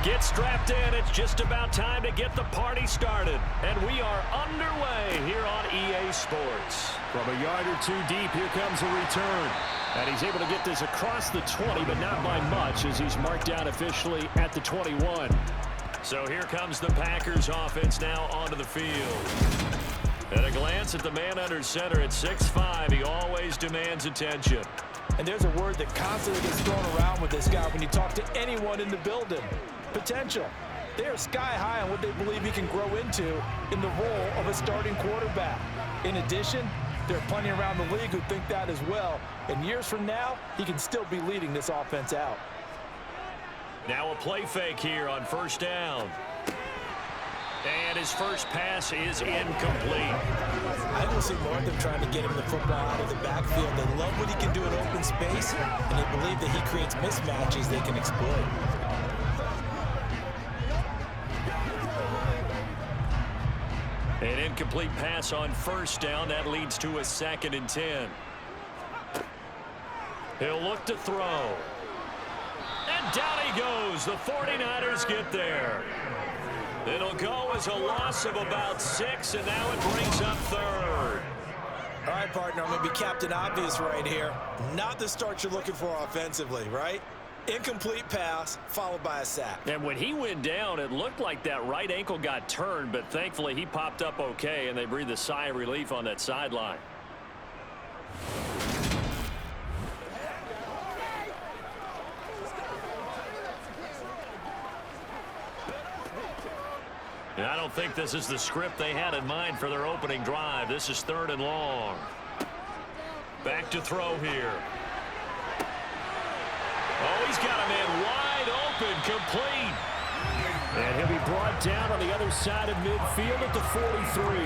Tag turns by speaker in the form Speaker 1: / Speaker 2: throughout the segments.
Speaker 1: Get strapped in. It's just about time to get the party started. And we are underway here on EA Sports. From a yard or two deep, here comes a return. And he's able to get this across the 20, but not by much, as he's marked down officially at the 21. So here comes the Packers offense now onto the field. At a glance at the man under center at 6'5", he always demands attention.
Speaker 2: And there's a word that constantly gets thrown around with this guy when you talk to anyone in the building. Potential. They are sky high on what they believe he can grow into in the role of a starting quarterback. In addition, there are plenty around the league who think that as well. And years from now, he can still be leading this offense out.
Speaker 1: Now a play fake here on first down. And his first pass is incomplete.
Speaker 2: I will see more of them trying to get him the football out of the backfield. They love what he can do in open space, and they believe that he creates mismatches they can exploit.
Speaker 1: An incomplete pass on first down. That leads to a 2nd and 10. He'll look to throw. And down he goes. The 49ers get there. It'll go as a loss of about 6, and now it brings up 3rd.
Speaker 2: All right, partner, I'm going to be Captain Obvious right here. Not the start you're looking for offensively, right? Incomplete pass, followed by a sack.
Speaker 1: And when he went down, it looked like that right ankle got turned, but thankfully he popped up okay, and they breathed a sigh of relief on that sideline. And I don't think this is the script they had in mind for their opening drive. This is 3rd and long. Back to throw here. Oh, he's got a man wide open, complete. And he'll be brought down on the other side of midfield at the 43.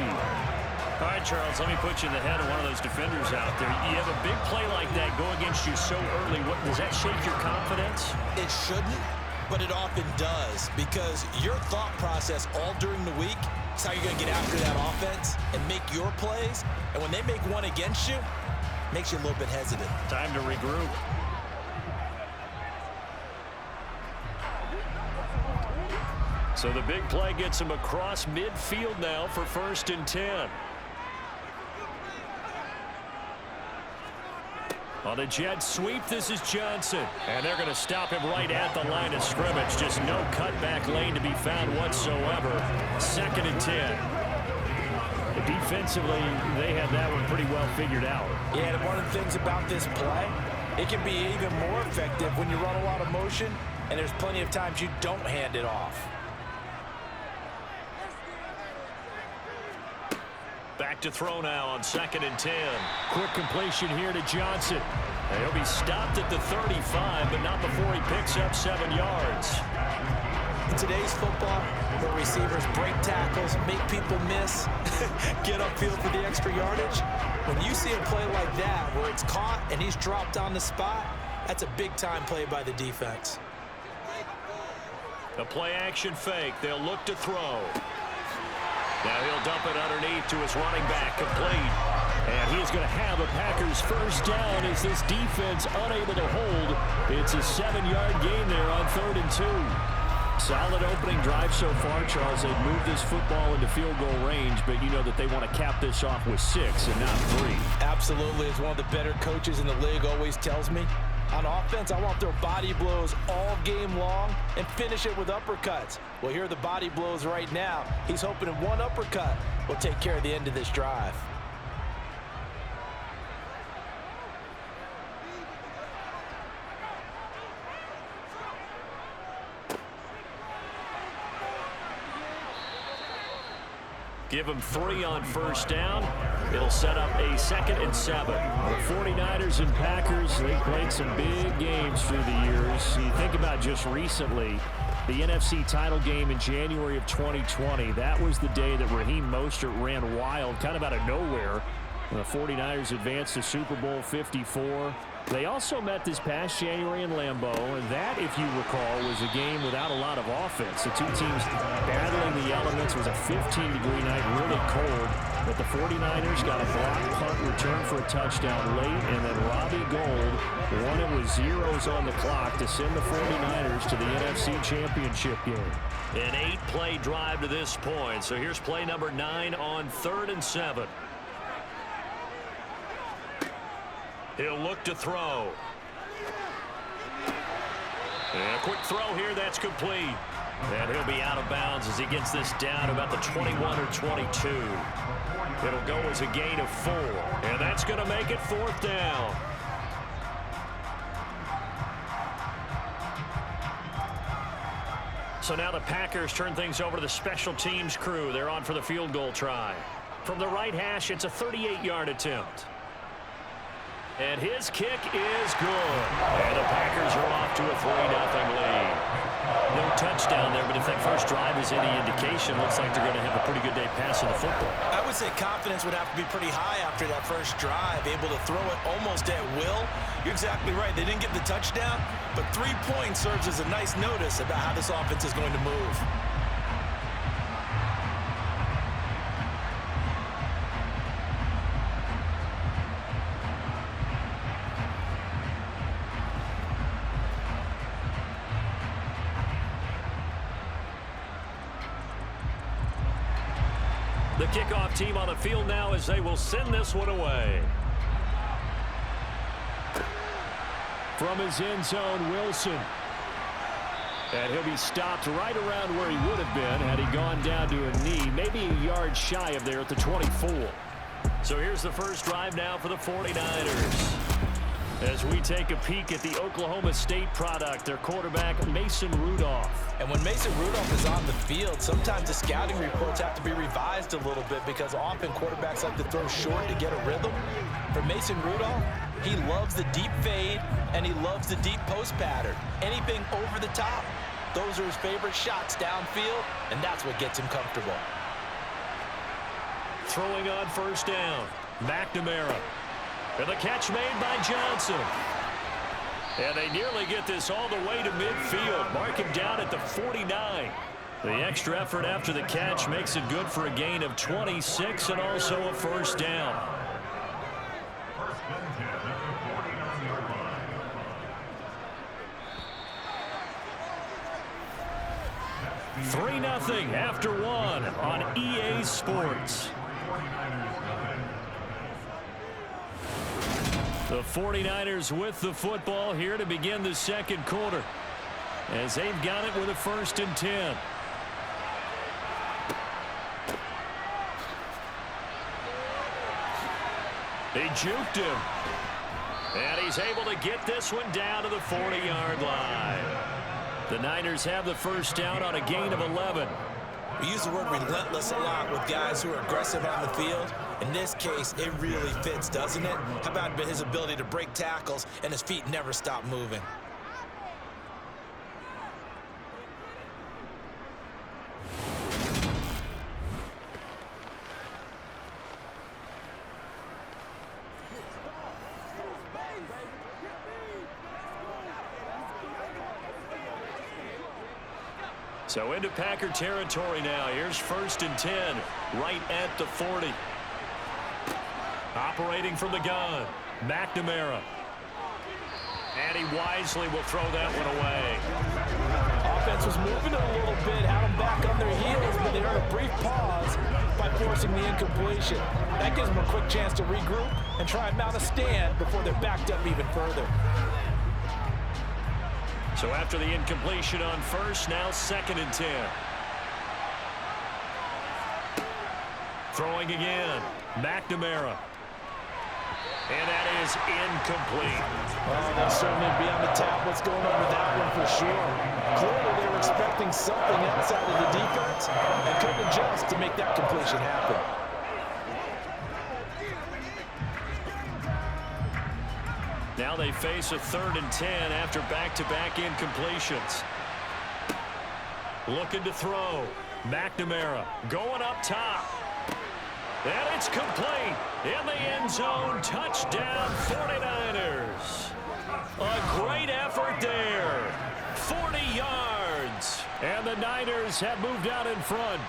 Speaker 1: All right, Charles, let me put you in the head of one of those defenders out there. You have a big play like that go against you so early. Does that shake your confidence?
Speaker 2: It shouldn't, but it often does, because your thought process all during the week is how you're going to get after that offense and make your plays. And when they make one against you, it makes you a little bit hesitant.
Speaker 1: Time to regroup. So the big play gets him across midfield now for 1st and 10. On the jet sweep, this is Johnson. And they're going to stop him right at the line of scrimmage. Just no cutback lane to be found whatsoever. 2nd and 10. Defensively, they have that one pretty well figured out.
Speaker 2: Yeah, and one of the things about this play, it can be even more effective when you run a lot of motion, and there's plenty of times you don't hand it off.
Speaker 1: Back to throw now on 2nd and 10. Quick completion here to Johnson. And he'll be stopped at the 35, but not before he picks up 7 yards.
Speaker 2: In today's football, where receivers break tackles, make people miss, get upfield for the extra yardage, when you see a play like that where it's caught and he's dropped on the spot, that's a big-time play by the defense.
Speaker 1: The play-action fake. They'll look to throw. Now he'll dump it underneath to his running back, complete. And he's going to have a Packers first down as this defense unable to hold. It's a 7-yard gain there on 3rd and 2. Solid opening drive so far, Charles. They've moved this football into field goal range, but you know that they want to cap this off with 6 and not 3.
Speaker 2: Absolutely. As one of the better coaches in the league always tells me, on offense, I want their body blows all game long and finish it with uppercuts. Well, here are the body blows right now. He's hoping in one uppercut will take care of the end of this drive.
Speaker 1: Give him 3 on first down. It'll set up a 2nd and 7. The 49ers and Packers, they played some big games through the years. You think about just recently, the NFC title game in January of 2020. That was the day that Raheem Mostert ran wild, kind of out of nowhere. The 49ers advanced to Super Bowl 54. They also met this past January in Lambeau, and that, if you recall, was a game without a lot of offense. The two teams battling the elements. It was a 15-degree night, really cold, but the 49ers got a block punt return for a touchdown late, and then Robbie Gould won it with zeros on the clock to send the 49ers to the NFC Championship game.
Speaker 3: An 8-play drive to this point. So here's play number 9 on 3rd and 7. He'll look to throw. And a quick throw here, that's complete. And he'll be out of bounds as he gets this down about the 21 or 22. It'll go as a gain of 4. And that's going to make it 4th down. So now the Packers turn things over to the special teams crew. They're on for the field goal try. From the right hash, it's a 38-yard attempt. And his kick is good. And the Packers are off to a 3-0 lead. No touchdown there, but if that first drive is any indication, looks like they're going to have a pretty good day passing the football.
Speaker 2: I would say confidence would have to be pretty high after that first drive, able to throw it almost at will. You're exactly right. They didn't get the touchdown, but 3 points serves as a nice notice about how this offense is going to move.
Speaker 3: The kickoff team on the field now as they will send this one away.
Speaker 1: From his end zone, Wilson. And he'll be stopped right around where he would have been had he gone down to a knee, maybe a yard shy of there at the 24.
Speaker 3: So here's the first drive now for the 49ers. As we take a peek at the Oklahoma State product, their quarterback, Mason Rudolph.
Speaker 2: And when Mason Rudolph is on the field, sometimes the scouting reports have to be revised a little bit because often quarterbacks like to throw short to get a rhythm. For Mason Rudolph, he loves the deep fade and he loves the deep post pattern. Anything over the top, those are his favorite shots downfield, and that's what gets him comfortable.
Speaker 3: Throwing on first down, McNamara. And the catch made by Johnson. And they nearly get this all the way to midfield. Mark him down at the 49. The extra effort after the catch makes it good for a gain of 26 and also a first down. Three 0 after 1 on EA Sports. The 49ers with the football here to begin the second quarter as they've got it with a 1st and 10. He juked him. And he's able to get this one down to the 40-yard line. The Niners have the first down on a gain of 11.
Speaker 2: We use the word relentless a lot with guys who are aggressive on the field. In this case, it really fits, doesn't it? How about his ability to break tackles and his feet never stop moving?
Speaker 3: So into Packer territory now. Here's 1st and 10 right at the 40. Operating from the gun, McNamara. And he wisely will throw that one away.
Speaker 2: Offense was moving a little bit, had them back on their heels, but they earned a brief pause by forcing the incompletion. That gives them a quick chance to regroup and try and mount a stand before they're backed up even further.
Speaker 3: So after the incompletion on first, now 2nd and 10. Throwing again, McNamara. And that is incomplete.
Speaker 2: Oh, they'll certainly be on the tablets going over that one for sure. Clearly they were expecting something outside of the defense and couldn't adjust to make that completion happen.
Speaker 3: Now they face a 3rd and 10 after back-to-back incompletions. Looking to throw. McNamara going up top. And it's complete. In the end zone, touchdown 49ers. A great effort there. 40 yards. And the Niners have moved out in front.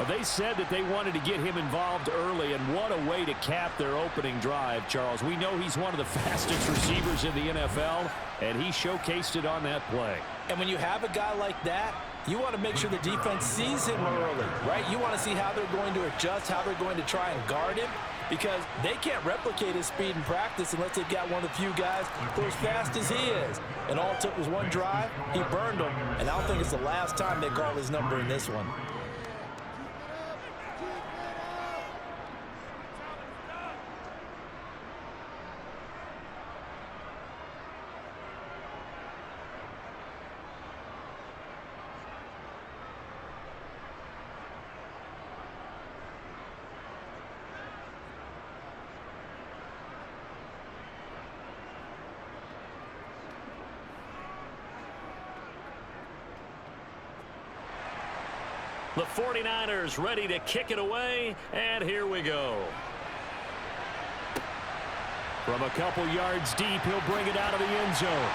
Speaker 3: They said that they wanted to get him involved early, and what a way to cap their opening drive, Charles. We know he's one of the fastest receivers in the NFL, and he showcased it on that play.
Speaker 2: And when you have a guy like that, you want to make sure the defense sees him early, right? You want to see how they're going to adjust, how they're going to try and guard him, because they can't replicate his speed in practice unless they've got one of the few guys who are as fast as he is. And all it took was one drive. He burned them, and I don't think it's the last time they call his number in this one.
Speaker 3: The 49ers ready to kick it away, and here we go. From a couple yards deep, he'll bring it out of the end zone.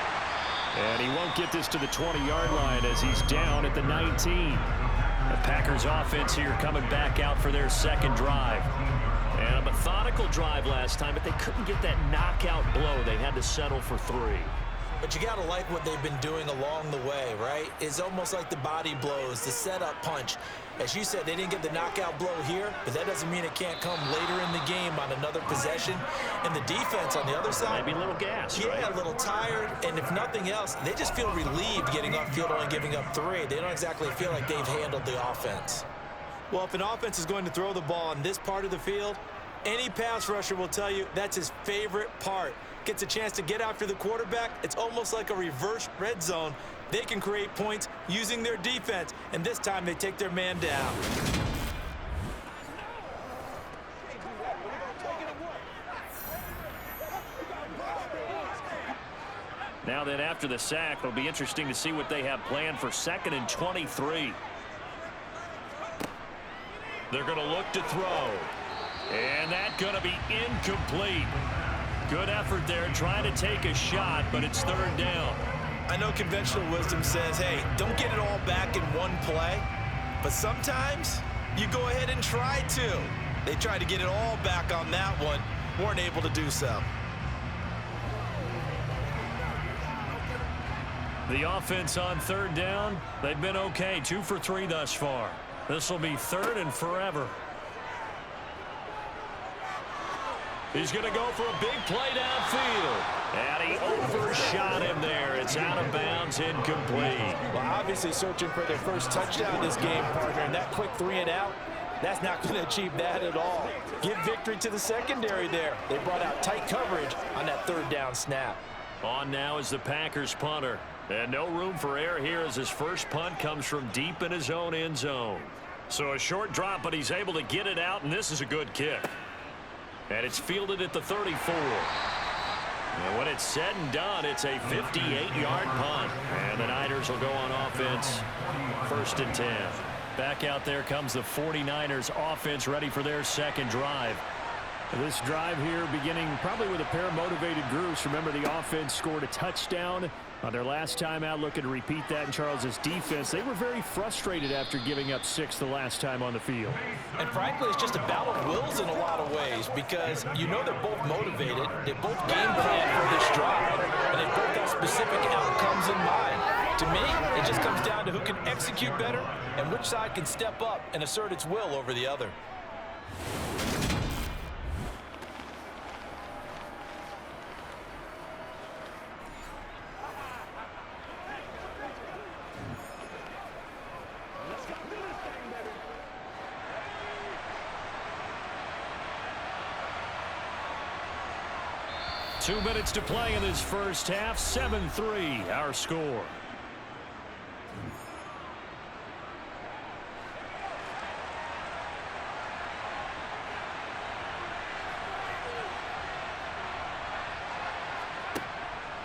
Speaker 3: And he won't get this to the 20-yard line as he's down at the 19. The Packers offense here coming back out for their second drive. And a methodical drive last time, but they couldn't get that knockout blow. They had to settle for 3.
Speaker 2: But you got to like what they've been doing along the way, right? It's almost like the body blows, the setup punch. As you said, they didn't get the knockout blow here, but that doesn't mean it can't come later in the game on another possession. And the defense on the other side,
Speaker 3: maybe a little gas,
Speaker 2: yeah,
Speaker 3: right?
Speaker 2: A little tired. And if nothing else, they just feel relieved getting upfield only giving up 3. They don't exactly feel like they've handled the offense. Well, if an offense is going to throw the ball on this part of the field, any pass rusher will tell you that's his favorite part. Gets a chance to get after the quarterback. It's almost like a reverse red zone. They can create points using their defense, and this time they take their man down.
Speaker 3: Now then, after the sack, it'll be interesting to see what they have planned for 2nd and 23. They're going to look to throw. And that's going to be incomplete. Good effort there, trying to take a shot, but it's 3rd down.
Speaker 2: I know conventional wisdom says, hey, don't get it all back in one play. But sometimes you go ahead and try to. They tried to get it all back on that one. Weren't able to do so.
Speaker 3: The offense on 3rd down, they've been okay. 2 for 3 thus far. This will be 3rd and forever. He's going to go for a big play downfield. And he overshot him there. It's out of bounds, incomplete.
Speaker 2: Well, obviously searching for their first touchdown this game, partner. And that quick 3 and out, that's not going to achieve that at all. Give victory to the secondary there. They brought out tight coverage on that 3rd down snap.
Speaker 3: On now is the Packers punter. And no room for error here as his first punt comes from deep in his own end zone. So a short drop, but he's able to get it out, and this is a good kick. And it's fielded at the 34. And when it's said and done, it's a 58-yard punt. And the Niners will go on offense 1st and 10. Back out there comes the 49ers offense ready for their second drive. This drive here beginning probably with a pair of motivated groups. Remember, the offense scored a touchdown on their last time out, looking to repeat that in Charles's defense. They were very frustrated after giving up 6 the last time on the field.
Speaker 2: And frankly, it's just a battle of wills in a lot of ways because you know they're both motivated. They both game plan for this drive, and they both have specific outcomes in mind. To me, it just comes down to who can execute better and which side can step up and assert its will over the other.
Speaker 3: Two minutes to play in this first half. 7-3, our score.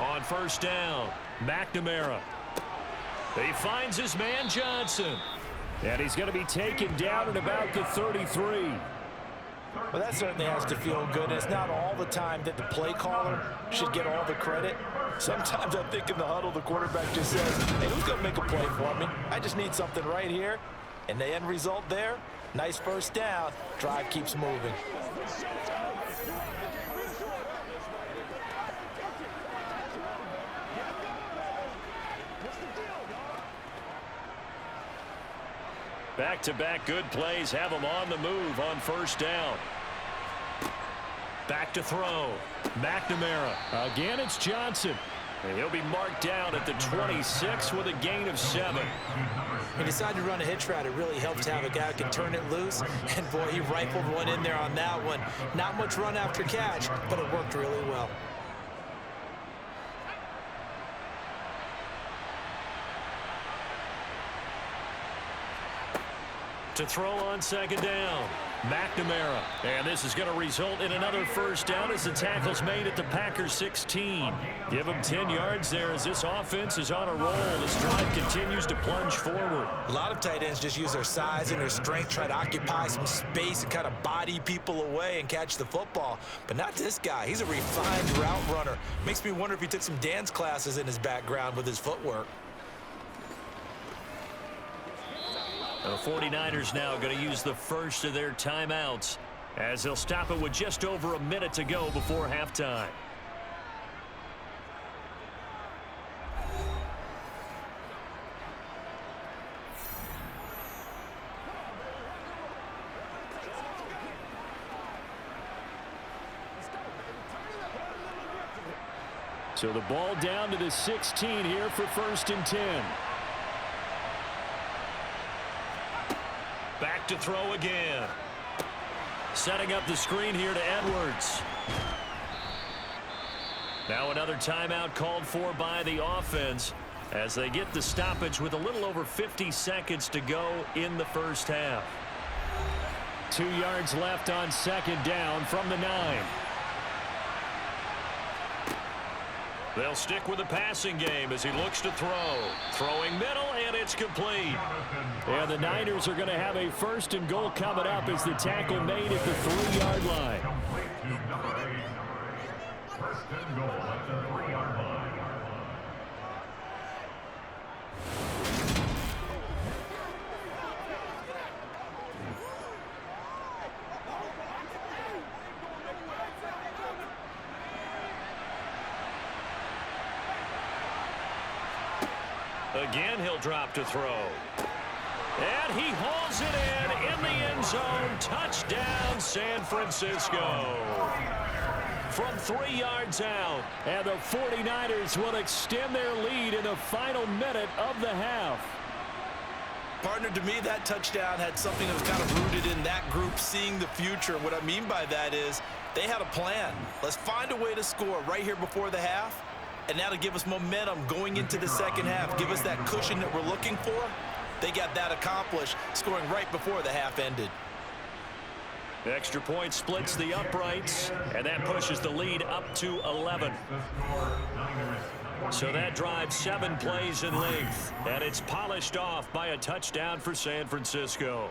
Speaker 3: On 1st down, McNamara. He finds his man Johnson.
Speaker 1: And he's going to be taken down at about the 33.
Speaker 2: Well, that certainly has to feel good. And it's not all the time that the play caller should get all the credit. Sometimes I think in the huddle, the quarterback just says, hey, who's going to make a play for me? I just need something right here. And the end result there, nice first down. Drive keeps moving.
Speaker 3: Back-to-back good plays have him on the move on first down. Back to throw. McNamara.
Speaker 1: Again, it's Johnson.
Speaker 3: And he'll be marked down at the 26 with a gain of 7.
Speaker 2: He decided to run a hitch route. It really helps to have a guy who can turn it loose. And, boy, he rifled one in there on that one. Not much run after catch, but it worked really well.
Speaker 3: To throw on second down. McNamara. And this is going to result in another first down as the tackle's made at the Packers 16. Give them 10 yards there as this offense is on a roll. This drive continues to plunge forward.
Speaker 2: A lot of tight ends just use their size and their strength, try to occupy some space and kind of body people away and catch the football. But not this guy. He's a refined route runner. Makes me wonder if he took some dance classes in his background with his footwork.
Speaker 3: The 49ers now going to use the first of their timeouts as they'll stop it with just over a minute to go before halftime.
Speaker 1: So the ball down to the 16 here for 1st and 10.
Speaker 3: Back to throw again. Setting up the screen here to Edwards. Now another timeout called for by the offense as they get the stoppage with a little over 50 seconds to go in the first half.
Speaker 1: 2 yards left on second down from the 9.
Speaker 3: They'll stick with the passing game as he looks to throw. Throwing middle, and it's complete.
Speaker 1: And the Niners are going to have a 1st and goal coming up as the tackle made at the 3-yard line.
Speaker 4: 1st and goal at the 3-yard line.
Speaker 3: Again, he'll drop to throw. And he hauls it in the end zone. Touchdown, San Francisco. From 3 yards out.
Speaker 1: And the 49ers will extend their lead in the final minute of the half.
Speaker 2: Partner, to me, that touchdown had something that was kind of rooted in that group seeing the future. What I mean by that is they had a plan. Let's find a way to score right here before the half. And now to give us momentum going into the second half, give us that cushion that we're looking for. They got that accomplished, scoring right before the half ended.
Speaker 3: The extra point splits the uprights, and that pushes the lead up to 11. So that drives 7 plays in length, and it's polished off by a touchdown for San Francisco.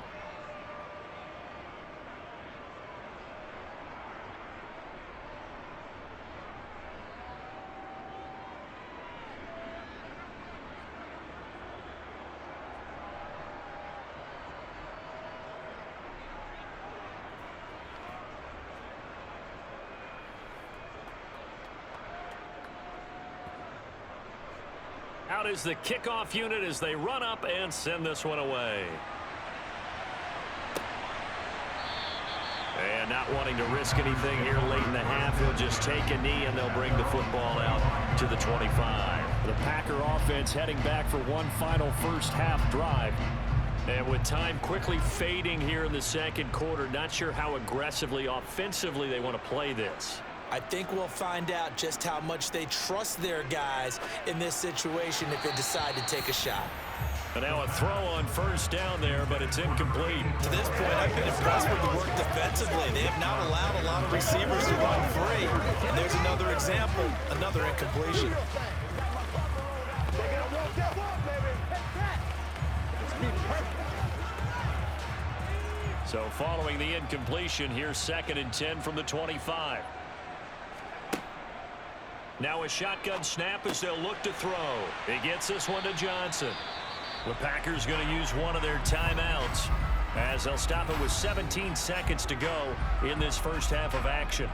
Speaker 3: Out is the kickoff unit as they run up and send this one away. And not wanting to risk anything here late in the half, he'll just take a knee and they'll bring the football out to the 25.
Speaker 1: The Packer offense heading back for one final first half drive.
Speaker 3: And with time quickly fading here in the second quarter, not sure how aggressively offensively they want to play this.
Speaker 2: I think we'll find out just how much they trust their guys in this situation if they decide to take a shot.
Speaker 3: And now a throw on first down there, but it's incomplete.
Speaker 2: To this point, I've been impressed with the work defensively. They have not allowed a lot of receivers to run free. And there's another example, another incompletion.
Speaker 3: So following the incompletion, here's 2nd and 10 from the 25. Now a shotgun snap as they'll look to throw. He gets this one to Johnson. The Packers going to use one of their timeouts as they'll stop it with 17 seconds to go in this first half of action.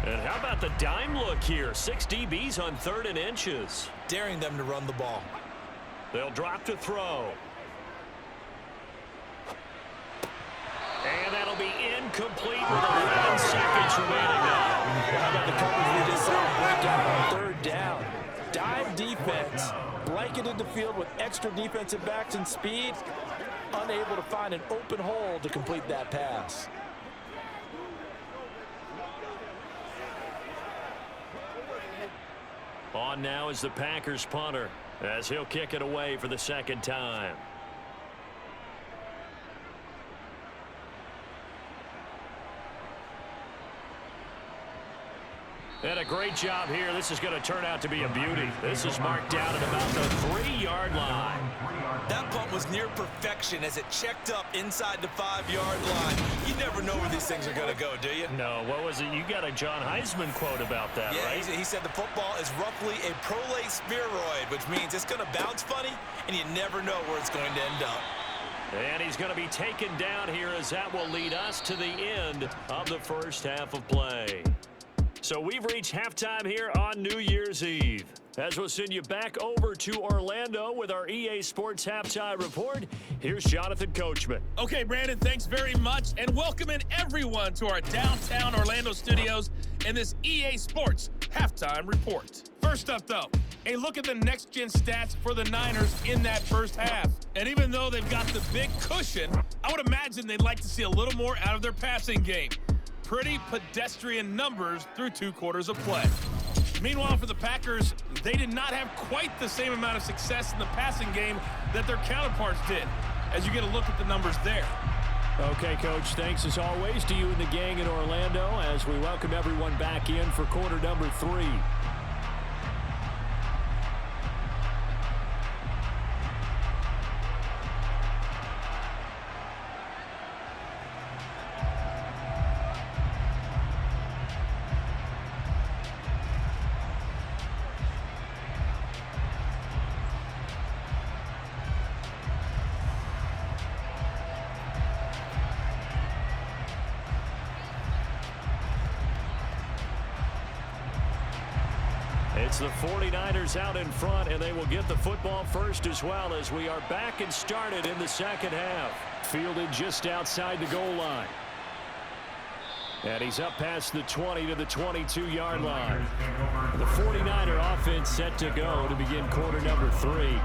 Speaker 3: And how about the dime look here? 6 DBs on 3rd and inches.
Speaker 2: Daring them to run the ball.
Speaker 3: They'll drop to throw. And that'll be incomplete with 11 seconds remaining now.
Speaker 2: How about the coverage we just saw break out on 3rd down? Dime defense. Blanketed the field with extra defensive backs and speed. Unable to find an open hole to complete that pass.
Speaker 3: On now is the Packers punter as he'll kick it away for the 2nd time. And a great job here. This is going to turn out to be a beauty. This is marked down at about the 3-yard line.
Speaker 2: That punt was near perfection as it checked up inside the 5-yard line. You never know where these things are going to go, do you?
Speaker 3: No, what was it? You got a John Heisman quote about that, right?
Speaker 2: Yeah, he said the football is roughly a prolate spheroid, which means it's going to bounce funny, and you never know where it's going to end up.
Speaker 3: And he's going to be taken down here as that will lead us to the end of the first half of play. So we've reached halftime here on New Year's Eve. As we'll send you back over to Orlando with our EA Sports Halftime Report, here's Jonathan Coachman.
Speaker 5: Okay, Brandon, thanks very much, and welcoming everyone to our downtown Orlando studios and this EA Sports Halftime Report. First up, though, a look at the next-gen stats for the Niners in that first half. And even though they've got the big cushion, I would imagine they'd like to see a little more out of their passing game. Pretty pedestrian numbers through 2 quarters of play. Meanwhile, for the Packers, they did not have quite the same amount of success in the passing game that their counterparts did, as you get a look at the numbers there.
Speaker 3: Okay, Coach, thanks as always to you and the gang in Orlando as we welcome everyone back in for quarter number 3. It's the 49ers out in front, and they will get the football first as well as we are back and started in the second half. Fielded just outside the goal line. And he's up past the 20 to the 22-yard line. The 49er offense set to go to begin quarter number 3.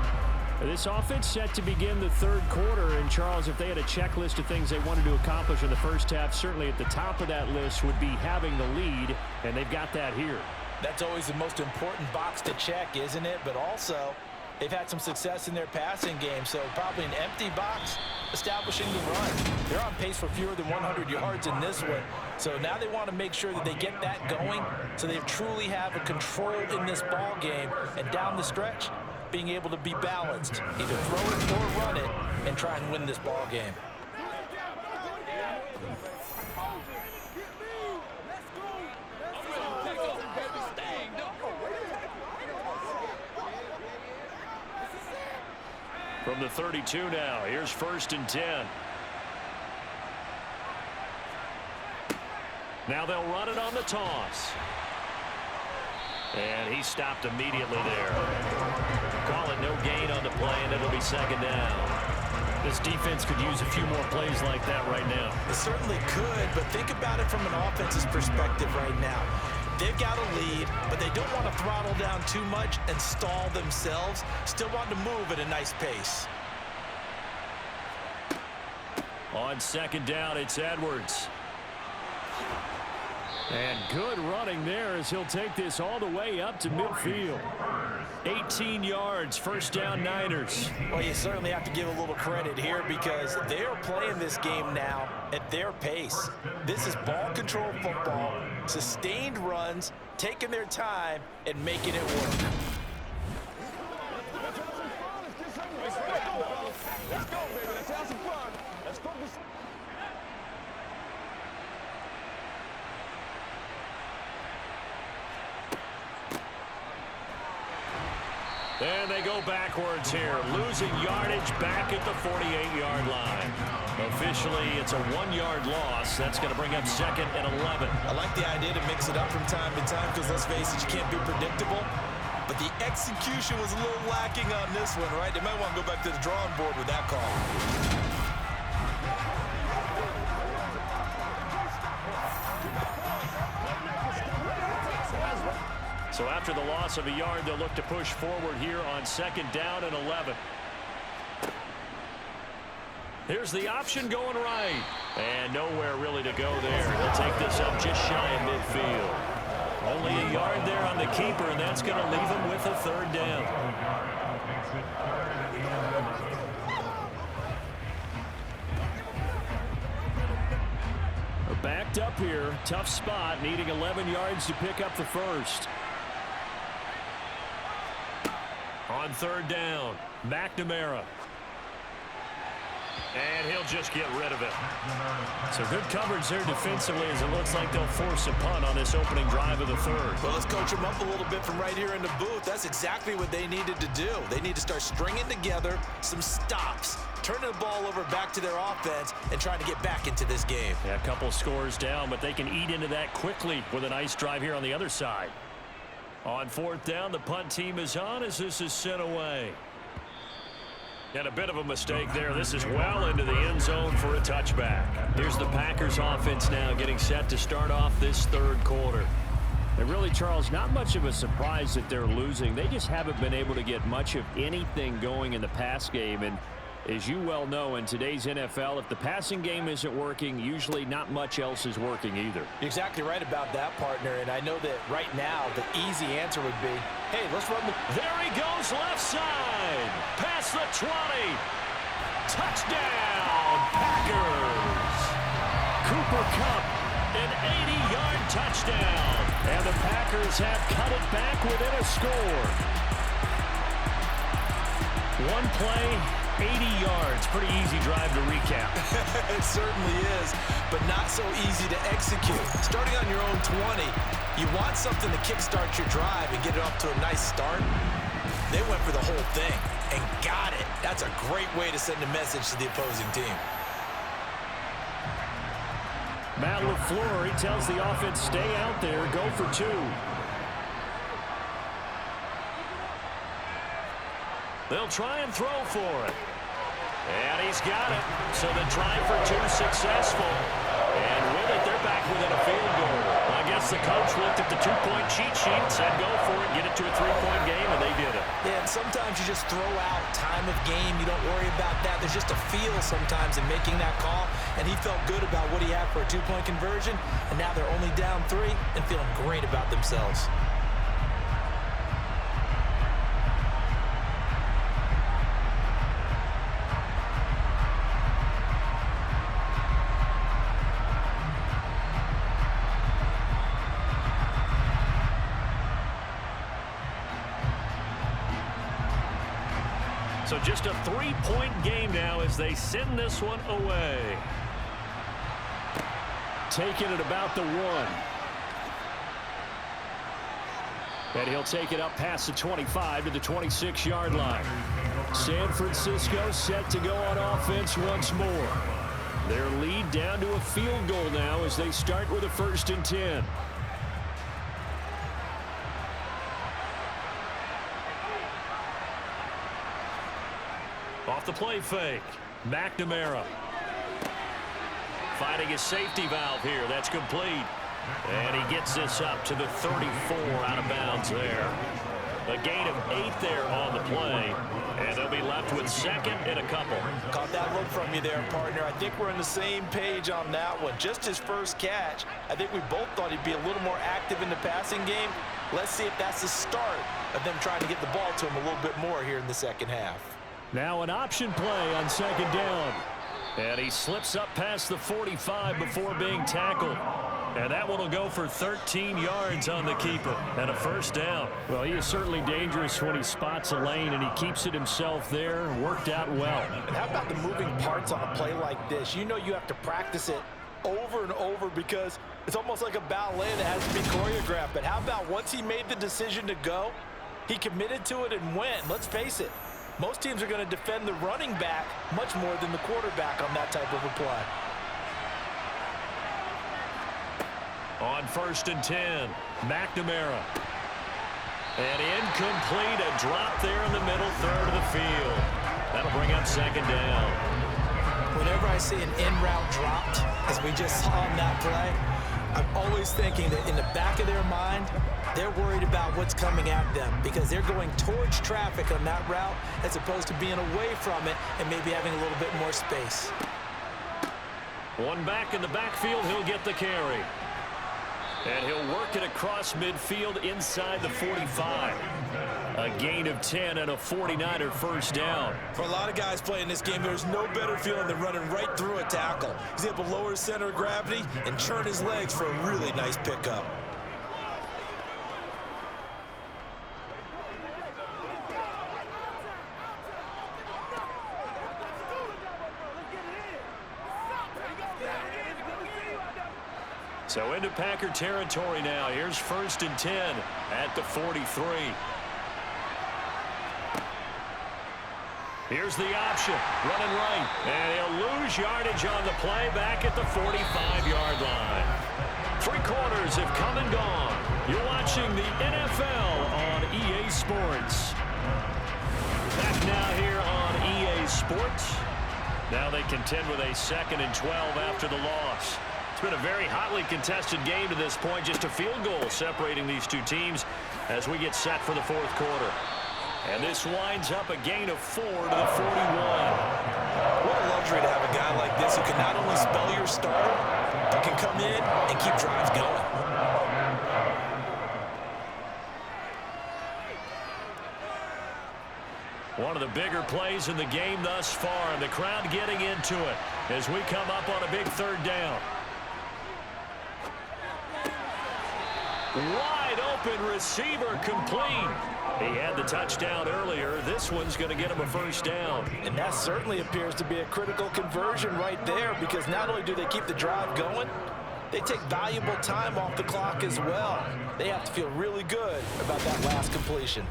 Speaker 3: This offense set to begin the 3rd quarter. And, Charles, if they had a checklist of things they wanted to accomplish in the first half, certainly at the top of that list would be having the lead, and they've got that here.
Speaker 2: That's always the most important box to check, isn't it? But also, they've had some success in their passing game, so probably an empty box establishing the run. They're on pace for fewer than 100 yards in this one, so now they want to make sure that they get that going so they truly have a control in this ball game, and down the stretch, being able to be balanced, either throw it or run it, and try and win this ball game.
Speaker 3: From the 32 now, here's 1st and 10. Now they'll run it on the toss. And he stopped immediately there. Call it no gain on the play, and it'll be 2nd down. This defense could use a few more plays like that right now.
Speaker 2: It certainly could, but think about it from an offense's perspective right now. They've got a lead, but they don't want to throttle down too much and stall themselves. Still want to move at a nice pace.
Speaker 3: On 2nd down, it's Edwards.
Speaker 1: And good running there as he'll take this all the way up to midfield. 18 yards, first down Niners.
Speaker 2: Well, you certainly have to give a little credit here because they are playing this game now at their pace. This is ball control football, sustained runs, taking their time and making it work.
Speaker 6: Let's go, baby. Let's have some fun. Let's focus.
Speaker 1: And they go backwards here, losing yardage back at the 48-yard line. Officially, it's a 1-yard loss. That's going to bring up second and 11.
Speaker 2: I like the idea to mix it up from time to time because, let's face it, you can't be predictable. But the execution was a little lacking on this one, right? They might want to go back to the drawing board with that call.
Speaker 1: So after the loss of a yard, they'll look to push forward here on second down and 11. Here's the option going right. And nowhere really to go there. They'll take this up just shy of midfield. Only a yard there on the keeper, and that's going to leave him with a third down. Backed up here, tough spot, needing 11 yards to pick up the first. On third down, McNamara. And he'll just get rid of it. So good coverage there defensively as it looks like they'll force a punt on this opening drive of the third.
Speaker 2: Well, let's coach them up a little bit from right here in the booth. That's exactly what they needed to do. They need to start stringing together some stops, turning the ball over back to their offense, and trying to get back into this game.
Speaker 1: Yeah, a couple scores down, but they can eat into that quickly with a nice drive here on the other side. On fourth down, the punt team is on as this is sent away. And a bit of a mistake there. This is well into the end zone for a touchback. Here's the Packers offense now getting set to start off this third quarter. And really, Charles, not much of a surprise that they're losing. They just haven't been able to get much of anything going in the pass game. And as you well know, in today's NFL, if the passing game isn't working, usually not much else is working either.
Speaker 2: You're exactly right about that, partner. And I know that right now the easy answer would be, hey, let's run the...
Speaker 1: There he goes left side. Past the 20. Touchdown, Packers. Cooper Kupp, an 80-yard touchdown. And the Packers have cut it back within a score. One play, 80 yards. Pretty easy drive to recap.
Speaker 2: It certainly is, but not so easy to execute. Starting on your own 20, you want something to kickstart your drive and get it off to a nice start. They went for the whole thing and got it. That's a great way to send a message to the opposing team.
Speaker 1: Matt LaFleur, he tells the offense, stay out there, go for two. They'll try and throw for it. And he's got it. So the try for two successful. And with it, they're back within a field goal. I guess the coach looked at the two-point cheat sheet and said, go for it, get it to a three-point game, and they did it.
Speaker 2: Yeah, and sometimes you just throw out time of game. You don't worry about that. There's just a feel sometimes in making that call, and he felt good about what he had for a two-point conversion, and now they're only down 3 and feeling great about themselves.
Speaker 1: So just a 3-point game now as they send this one away. Taking it about the 1. And he'll take it up past the 25 to the 26-yard line. San Francisco set to go on offense once more. Their lead down to a field goal now as they start with a 1st and 10. Off the play fake, McNamara. Finding his safety valve here. That's complete. And he gets this up to the 34 out of bounds there.
Speaker 3: A gain of 8 there on the play, and they'll be left with second and a couple.
Speaker 2: Caught that look from you there, partner. I think we're on the same page on that one. Just his first catch, I think we both thought he'd be a little more active in the passing game. Let's see if that's the start of them trying to get the ball to him a little bit more here in the second half.
Speaker 1: Now an option play on second down.
Speaker 3: And he slips up past the 45 before being tackled. And that one will go for 13 yards on the keeper and a first down.
Speaker 1: Well, he is certainly dangerous when he spots a lane, and he keeps it himself there. Worked out well.
Speaker 2: And how about the moving parts on a play like this? You know you have to practice it over and over because it's almost like a ballet that has to be choreographed. But how about once he made the decision to go, he committed to it and went. Let's face it, most teams are going to defend the running back much more than the quarterback on that type of a play.
Speaker 3: On 1st and 10, McNamara. And incomplete, a drop there in the middle third of the field. That'll bring up second down.
Speaker 2: Whenever I see an in-route dropped, as we just saw on that play, I'm always thinking that in the back of their mind, they're worried about what's coming at them because they're going towards traffic on that route as opposed to being away from it and maybe having a little bit more space.
Speaker 3: One back in the backfield, he'll get the carry. And he'll work it across midfield inside the 45. A gain of 10 and a 49er first down.
Speaker 2: For a lot of guys playing this game, there's no better feeling than running right through a tackle. He's able to lower his center of gravity and churn his legs for a really nice pickup.
Speaker 3: So into Packer territory now. Here's 1st and 10 at the 43. Here's the option, running right. And he'll lose yardage on the play back at the 45-yard line. 3 quarters have come and gone. You're watching the NFL on EA Sports. Back now here on EA Sports. Now they contend with a 2nd and 12 after the loss. It's been a very hotly contested game to this point. Just a field goal separating these two teams as we get set for the 4th quarter. And this winds up a gain of 4 to the 41.
Speaker 2: What a luxury to have a guy like this who can not only spell your starter, but can come in and keep drives going.
Speaker 3: One of the bigger plays in the game thus far, and the crowd getting into it as we come up on a big 3rd down. Wide open receiver complete. He had the touchdown earlier. This one's going to get him a first down.
Speaker 2: And that certainly appears to be a critical conversion right there because not only do they keep the drive going, they take valuable time off the clock as well. They have to feel really good about that last completion.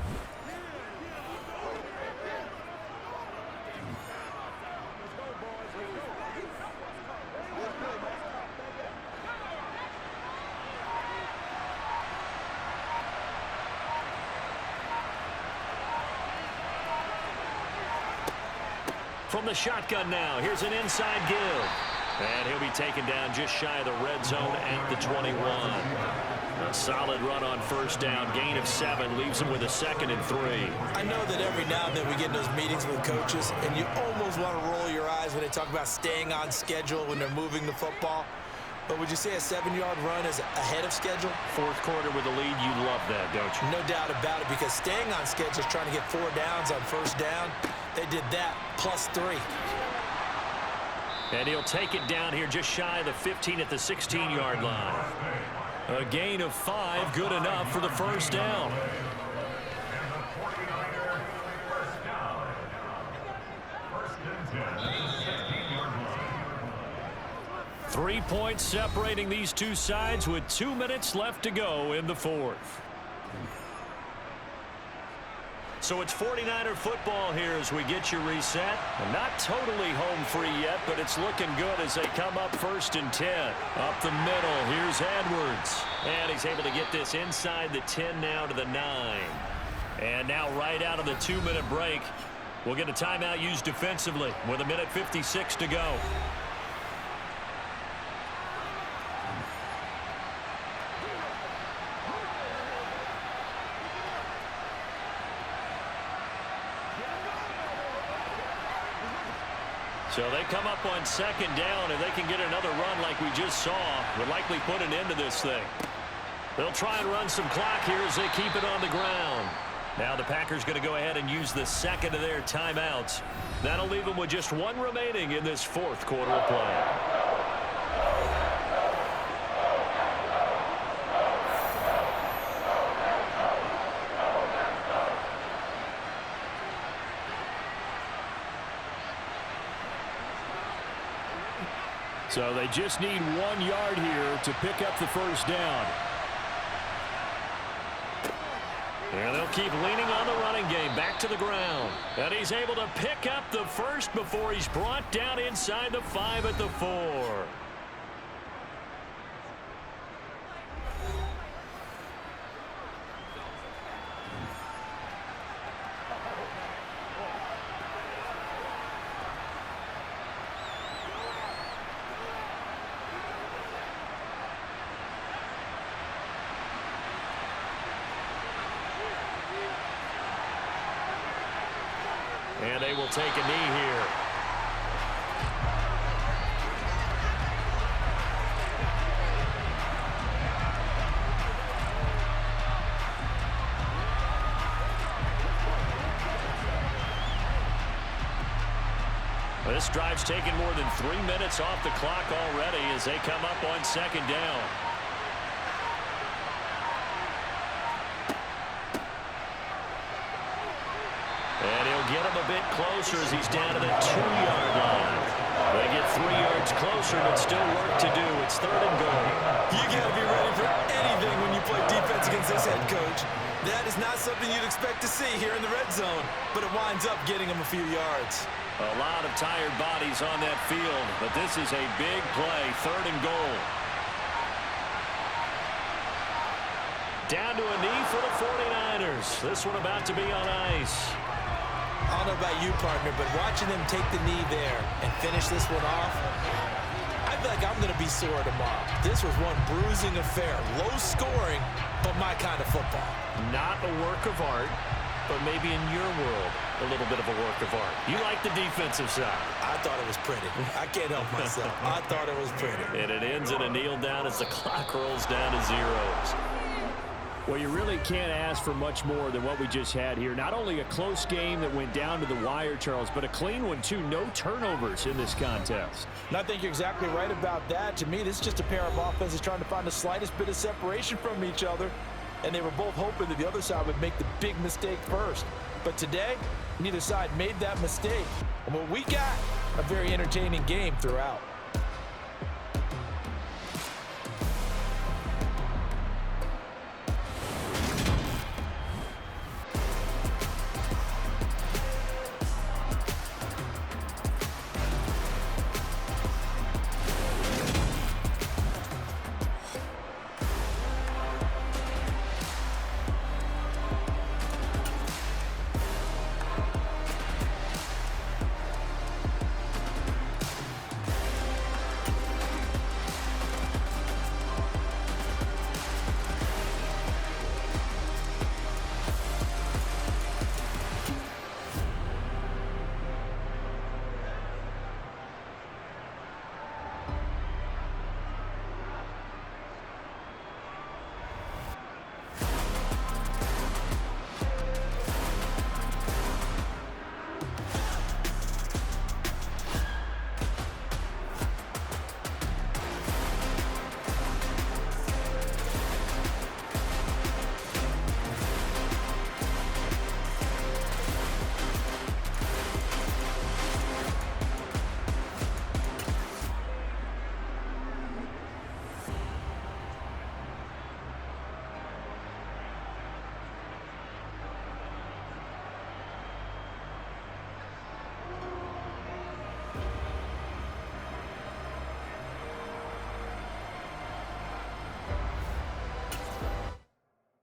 Speaker 3: From the shotgun now, here's an inside give. And he'll be taken down just shy of the red zone at the 21. A solid run on 1st down, gain of 7, leaves him with a 2nd and 3.
Speaker 2: I know that every now and then we get in those meetings with coaches, and you almost want to roll your eyes when they talk about staying on schedule when they're moving the football. But would you say a 7-yard run is ahead of schedule?
Speaker 3: 4th quarter with a lead, you love that, don't you?
Speaker 2: No doubt about it, because staying on schedule is trying to get 4 downs on 1st down. They did that plus 3.
Speaker 3: And he'll take it down here just shy of the 15 at the 16-yard line. A gain of 5, good enough for the first down. 3 points separating these two sides with 2 minutes left to go in the 4th. So it's 49er football here as we get you reset. Not totally home free yet, but it's looking good as they come up 1st and 10. Up the middle, here's Edwards. And he's able to get this inside the 10 now to the 9. And now right out of the 2-minute break, we'll get a timeout used defensively with 1:56 to go. So they come up on second down, and they can get another run like we just saw. Would likely put an end to this thing. They'll try and run some clock here as they keep it on the ground. Now the Packers going to go ahead and use the second of their timeouts. That'll leave them with just one remaining in this fourth quarter of play.
Speaker 1: So they just need 1 yard here to pick up the first down.
Speaker 3: And they'll keep leaning on the running game back to the ground. And he's able to pick up the first before he's brought down inside the 5 at the 4. And they will take a knee here. This drive's taken more than 3 minutes off the clock already as they come up on second down. And he'll get him a bit closer as he's down to the 2-yard line. They get 3 yards closer, but still work to do. It's third and goal.
Speaker 2: You got to be ready for anything when you play defense against this head coach. That is not something you'd expect to see here in the red zone, but it winds up getting him a few yards.
Speaker 3: A lot of tired bodies on that field, but this is a big play, third and goal. Down to a knee for the 49ers. This one about to be on ice.
Speaker 2: I don't know about you, partner, but watching them take the knee there and finish this one off, I feel like I'm going to be sore tomorrow. This was one bruising affair. Low scoring, but my kind of football.
Speaker 3: Not a work of art, but maybe in your world, a little bit of a work of art. You like the defensive side.
Speaker 2: I thought it was pretty. I can't help myself. I thought it was pretty.
Speaker 3: And it ends in a kneel down as the clock rolls down to zeros.
Speaker 1: Well, you really can't ask for much more than what we just had here. Not only a close game that went down to the wire, Charles, but a clean one, too. No turnovers in this contest.
Speaker 2: And I think you're exactly right about that. To me, this is just a pair of offenses trying to find the slightest bit of separation from each other. And they were both hoping that the other side would make the big mistake first. But today, neither side made that mistake. And what we got, a very entertaining game throughout.